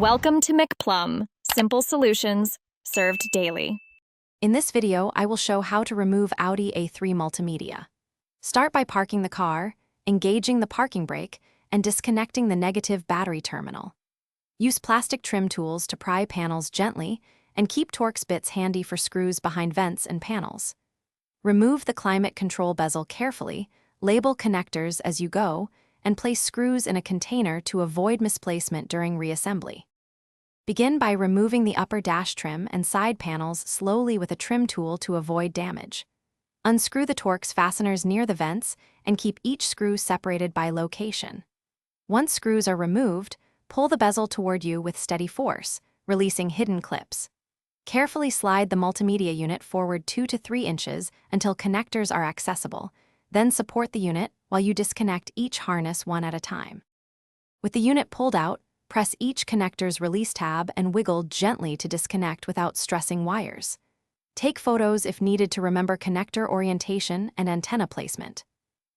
Welcome to McPlum, simple solutions served daily. In this video, I will show how to remove Audi A3 multimedia. Start by parking the car, engaging the parking brake, and disconnecting the negative battery terminal. Use plastic trim tools to pry panels gently and keep Torx bits handy for screws behind vents and panels. Remove the climate control bezel carefully, label connectors as you go, and place screws in a container to avoid misplacement during reassembly. Begin by removing the upper dash trim and side panels slowly with a trim tool to avoid damage. Unscrew the Torx fasteners near the vents and keep each screw separated by location. Once screws are removed, pull the bezel toward you with steady force, releasing hidden clips. Carefully slide the multimedia unit forward 2 to 3 inches until connectors are accessible, then support the unit while you disconnect each harness one at a time. With the unit pulled out, press each connector's release tab and wiggle gently to disconnect without stressing wires. Take photos if needed to remember connector orientation and antenna placement.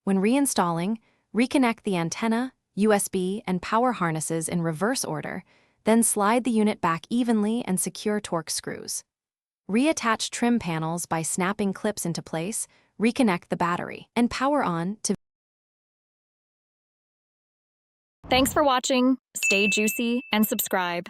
When reinstalling, reconnect the antenna, USB, and power harnesses in reverse order, then slide the unit back evenly and secure Torx screws. Reattach trim panels by snapping clips into place, reconnect the battery, and power on to. Thanks for watching. Stay juicy and subscribe.